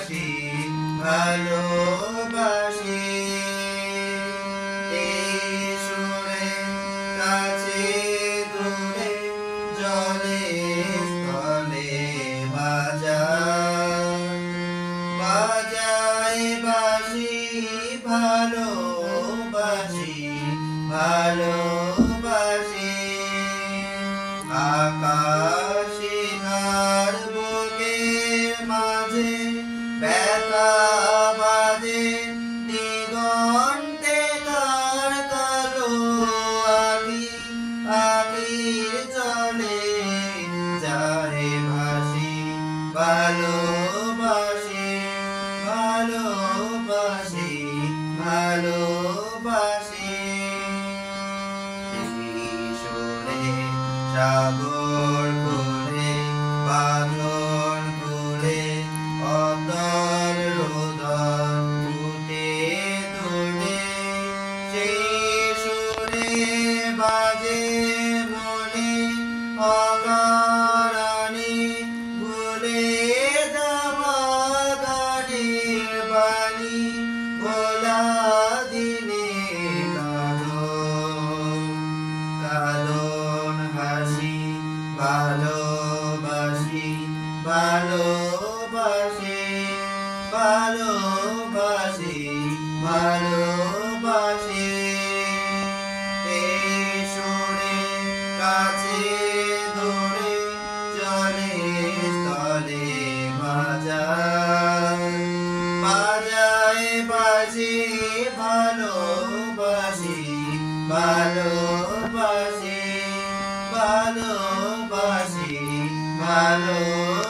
ভালোবাসি ভালোবাসি এই সুরে কাছে দূরে জলে স্থলে বাজায় বাঁশি ভালোবাসি ভালোবাসি আকাশে ধার বুকের মাঝে ব্যথা বাজে দিগন্তে তার কালো আখির জলে যায় ভাসি ভালোবাসি ভালোবাসি ভালোবাসি সাগর করে বাঁধন করে অতল রোদন উঠে দূরে সেই সুরে বাজে মনে অকারণে ভুলে যাওয়া গানের বাণী ভোলা দিনে কাঁদন হাসি ভালোবাসি ভালোবাসি ভালোবাসি ভালোবাসি এই সুরে কাছে দূরে চলে স্থলে বাজায় বাঁশি ভালোবাসি ভালোবাসি ভালোবাসি ভালো